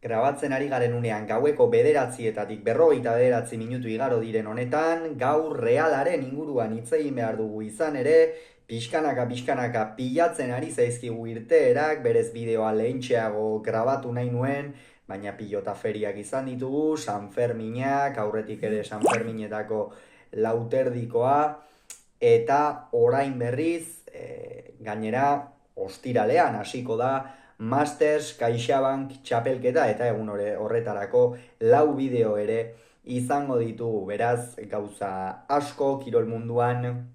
Grabatzen ari garen unean gaueko 9:59 minutu igaro diren honetan, gaur realaren inguruan hitz egin behar dugu izan ere, pixkanaka pilatzen ari zaizkigu irteerak, berez bideoa lehentxeago grabatu nahi nuen, baina pilota feriak izan ditugu, San Ferminak, aurretik ere San Ferminetako lauterdikoa, eta orain berriz, gainera, ostiralean hasiko da, Masters, CaixaBank, txapelketa eta egun horretarako lau bideo ere izango ditugu, beraz gauza asko kirol munduan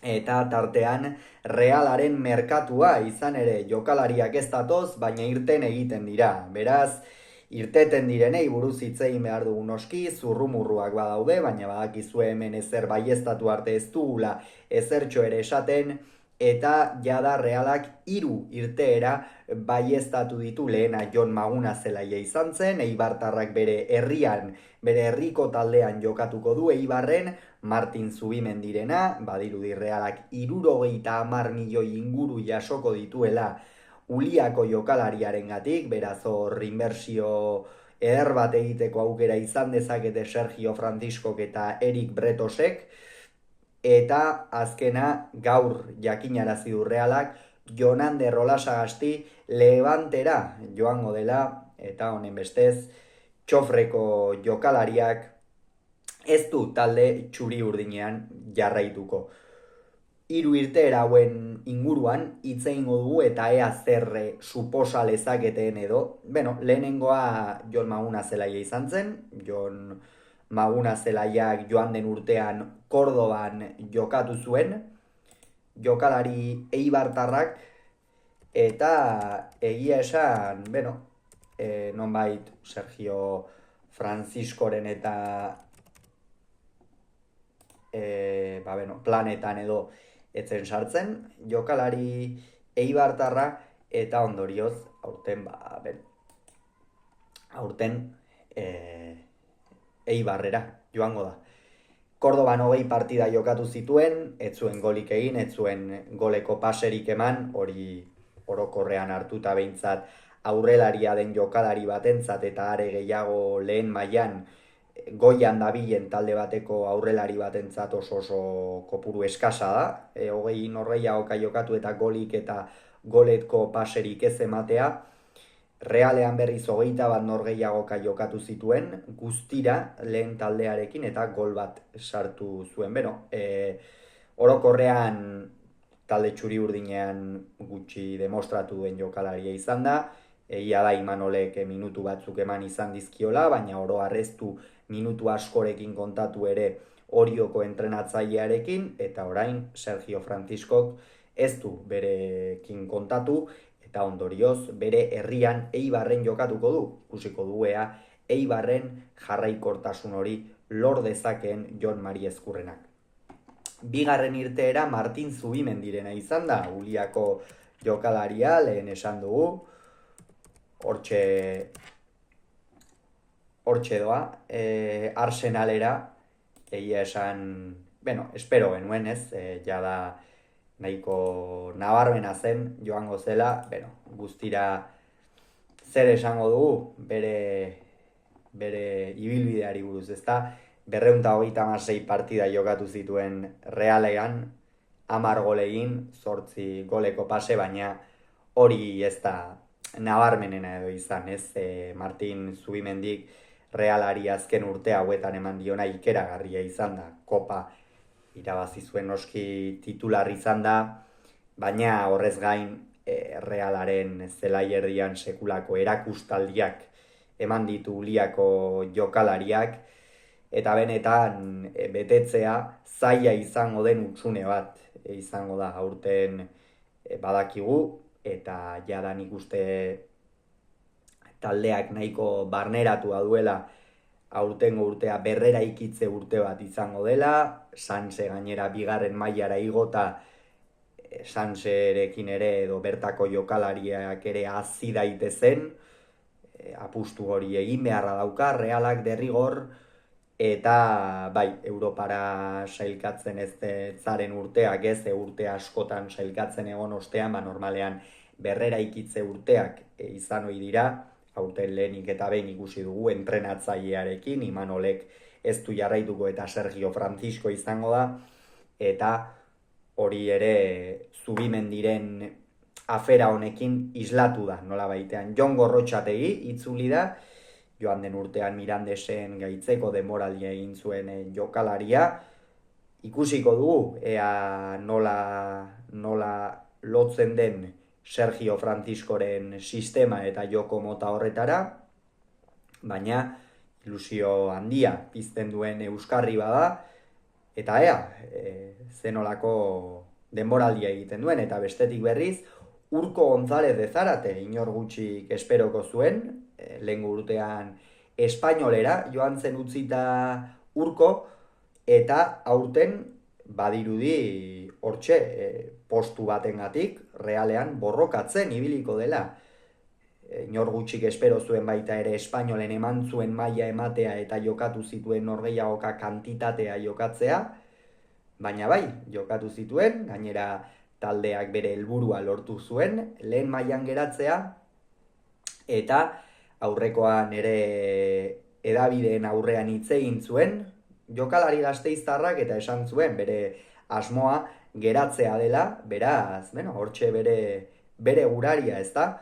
eta tartean realaren merkatua izan ere jokalariak ez datoz, baina irten egiten dira, beraz irteten direnei buruz hitz egin behar dugu noski, zurrumurruak badaude, baina badakizue hemen ezer baieztatu arte ez dugula ezertxo ere esaten, eta jada realak 3 irteera baieztatu ditu. Lehena Jon Maguna zelaia izan zen, Eibartarrak bere herrian, bere herriko taldean jokatuko du Eibarren, Martin Zubimendirena, badirudi realak 70 milioi inguru jasoko dituela Uliako jokalariarengatik, beraz hor inbertsio eder bat egiteko aukera izan dezakete Sergio Franciscok eta Erik Bretosek, eta azkena gaur jakinarazi du realak Jonander Olasagasti Levantera joango dela, eta honen bestez txofreko jokalariak ez du talde txuri urdinean jarraituko. 3 irteera hauen inguruan hitz egingo dugu eta ea zer suposa lezaketen edo. Lehenengoa Jon Maguna zelaia izan zen, Jon Maguna zelaiak joan den urtean Kordoban jokatu zuen, jokalari eibartarrak, eta egia esan, nonbait Sergio Franciscoren eta planetan edo etzen sartzen, jokalari eibartarra, eta ondorioz, aurten Eibarrera joango da. Kordoban 20 partida jokatu zituen, ez zuen golik egin, ez zuen goleko paserik eman, hori orokorrean hartuta behintzat aurrelaria den jokalari batentzat eta are gehiago lehen mailan goian dabilen talde bateko aurrelari batentzat oso kopuru eskasa da, 20 norgehiagoka jokatu eta golik eta goletko paserik ez ematea. Realean berriz 21 norgehiagoka jokatu zituen, guztira lehen taldearekin eta gol bat sartu zuen. Orokorrean talde txuri urdinean gutxi demostratu duen jokalaria izan da, egia da Imanolek minutu batzuk eman izan dizkiola, baina oro arreztu minutu askorekin kontatu ere Orioko entrenatzailearekin, eta orain Sergio Franciscok ez du berekin kontatu, eta ondorioz bere herrian Eibarren jokatuko du. Ikusiko du ea Eibarren jarraikortasun hori lor dezakeen Jon Mari Ezkurrenak. Bigarren irteera Martin Zubimendirena izan da, Uliako jokalaria, lehen esan dugu, hortxe doa, Arsenalera, egia esan, espero genuen ez, jada nahiko nabarmena zen joango zela, guztira zer esango dugu bere ibilbideari buruz, ezta? 226 partida jokatu zituen Realean, 10 gol egin, 8 goleko pase, baina hori ez da nabarmenena edo izan, ez? Martin Zubimendik Realari azken urte hauetan eman diona ikeragarria izan da, kopa irabazi zuen noski titular izan da, baina horrez gain Realaren zelaierdian sekulako erakustaldiak eman ditu Uliako jokalariak, eta benetan betetzea zaila izango den hutsune bat izango da aurten badakigu, eta jada nik uste taldeak nahiko barneratua duela aurtengo urtea berrera ikitze urte bat izango dela, Sanse gainera bigarren mailara igota, Sanserekin ere edo bertako jokalariak ere hazi daitezen, apustu hori egin beharra dauka, Realak derrigor, eta bai, Europara sailkatzen ez zaren urteak ez, urte askotan sailkatzen egon ostean, normalean berrera ikitze urteak izan ohi dira, aurten lehenik eta behin ikusi dugu entrenatzailearekin, Imanolek ez du jarraituko eta Sergio Francisco izango da, eta hori ere Zubimendiren afera honekin islatu da, nola baitean. Jon Gorrotxategi itzuli da, joan den urtean Mirandesen gaitzeko denboraldia egin zuen jokalaria. Ikusiko dugu, ea nola lotzen den Sergio Franciscoren sistema eta joko mota horretara, baina ilusio handia pizten duen euskarri bada, eta ea, zenolako denboraldia egiten duen, eta bestetik berriz, Urko González de Zárate, inor gutxik esperoko zuen, lehengo urtean espainolera joan zen utzita Urko, eta aurten badirudi hortxe postu batengatik realean borrokatzen ibiliko dela. Inor gutxik espero zuen baita ere espainolen eman zuen maila ematea eta jokatu zituen norgehiagoka kantitatea jokatzea, baina bai, jokatu zituen, gainera taldeak bere helburua lortu zuen, lehen mailan geratzea, eta aurrekoan ere hedabideen aurrean hitz egin zuen, jokalari gasteiztarrak eta esan zuen bere asmoa geratzea dela, beraz, hortxe bere guraria, ezta?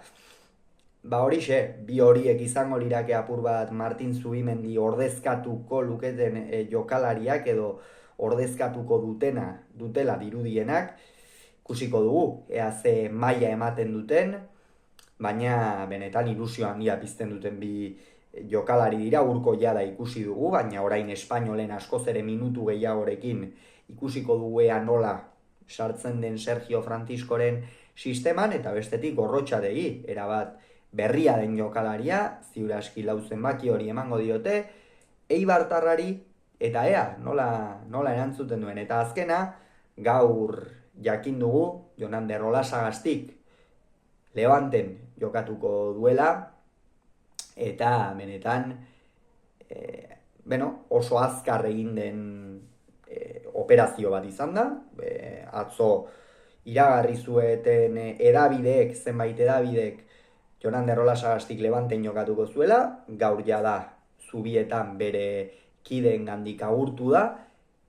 Ba horixe, bi horiek izango lirake apur bat Martin Zubimendi ordezkatuko luketen jokalariak edo ordezkatuko dutela dirudienak, ikusiko dugu, ea ze maila ematen duten, baina benetan ilusio handia pizten duten bi jokalari dira, Urko jada ikusi dugu, baina orain espainolen askoz ere minutu gehiagorekin ikusiko dugu ea nola sartzen den Sergio Franciscoren sisteman, eta bestetik Gorrotxategi, erabat berria den jokalaria, ziur aski lau zenbaki hori emango diote, Eibartarrari, eta ea, nola erantzuten duen, eta azkena, gaur jakin dugu, Jonander Olasagastik Levanten jokatuko duela, eta benetan oso azkar egin den operazio bat izan da, atzo iragarri zueten zenbait edabidek Jonander Olasagastik Levanten jokatuko zuela, gaur jada Zubietan bere kideen gandik agurtu da,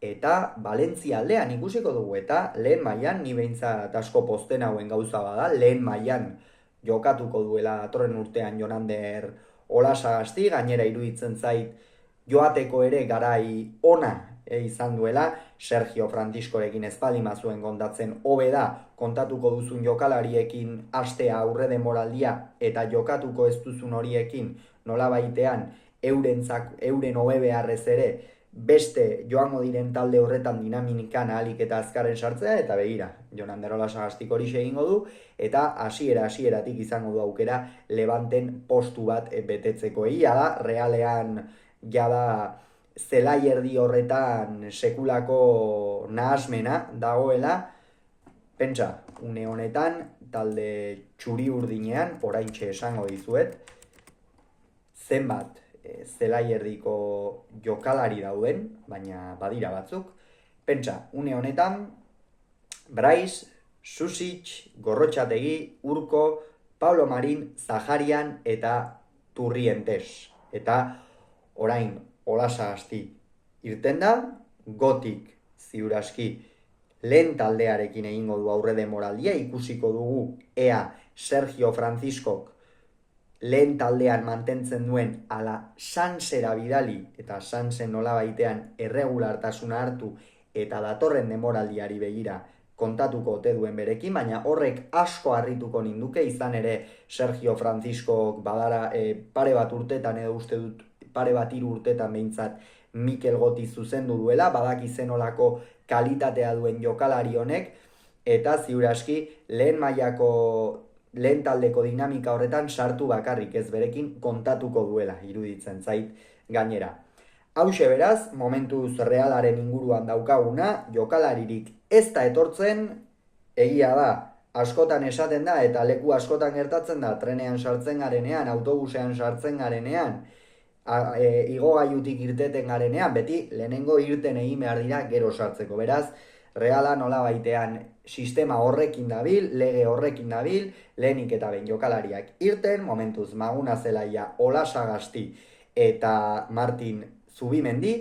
eta Valentzia aldean ikusiko dugu, eta lehen mailan, ni behintzat asko posten hauen gauza bada, lehen mailan jokatuko duela datorren urtean Jonander Olasagastik, gainera iruditzen zait joateko ere garai ona izan duela, Sergio Franciscorekin ez baldin zuen kontatzen hobe da, kontatuko duzun jokalariekin astea aurre denboraldia eta jokatuko ez duzun horiekin nolabaitean euren hobe beharrez ere beste joango diren talde horretan dinamikan ahalik eta azkarren sartzea, eta begira, Jonander Olasagastik hori egingo du, eta hasieratik izango du aukera Levanten postu bat betetzeko. Egia da, realean jada zelai erdi horretan sekulako nahasmena dagoela, pentsa, une honetan, talde txuri urdinean, oraintxe esango dizuet, zenbat zelai erdiko jokalari dauden, baina badira batzuk. Pentsa, une honetan, Brais, Susic, Gorrotxategi, Urko, Pablo Marin, Zaharian eta Turrientes. Eta orain Olasagasti irten da, Gotik ziur aski lehen taldearekin egingo du aurre denboraldia, ikusiko dugu ea Sergio Franciscok lehen taldean mantentzen duen ala Sansera bidali, eta Sansen nolabaitean erregulartasuna hartu eta datorren denboraldiari begira kontatuko ote duen berekin, baina horrek asko harrituko ninduke, izan ere Sergio Franciscok badara pare bat urtetan edo uste dut pare bat hiru urtetan behintzat Mikel Goti zuzendu duela, badaki zenolako kalitatea duen jokalari honek, eta ziur aski lehen taldeko dinamika horretan sartu bakarrik ez berekin kontatuko duela, iruditzen zait gainera. Hauxe beraz, momentuz Realaren inguruan daukaguna, jokalaririk ez da etortzen, egia da, askotan esaten da, eta leku askotan gertatzen da, trenean sartzen garenean, autobusean sartzen garenean, igogailutik irteten garenean, beti lehenengo irten egin behar dira gero sartzeko. Beraz, Reala nola baitean sistema horrekin dabil, lege horrekin dabil, lehenik eta behin jokalariak irten, momentuz Maguna Zelaia, Ola Sagasti eta Martin Zubimendi,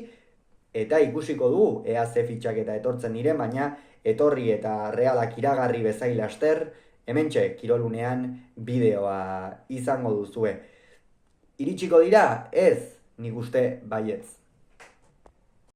eta ikusiko dugu ea ze fitxaketa etortzen diren, baina etorri eta Realak iragarri bezain laster, hementxe kirolunean bideoa izango duzue. Iritsiko dira? Ez, nik uste baietz.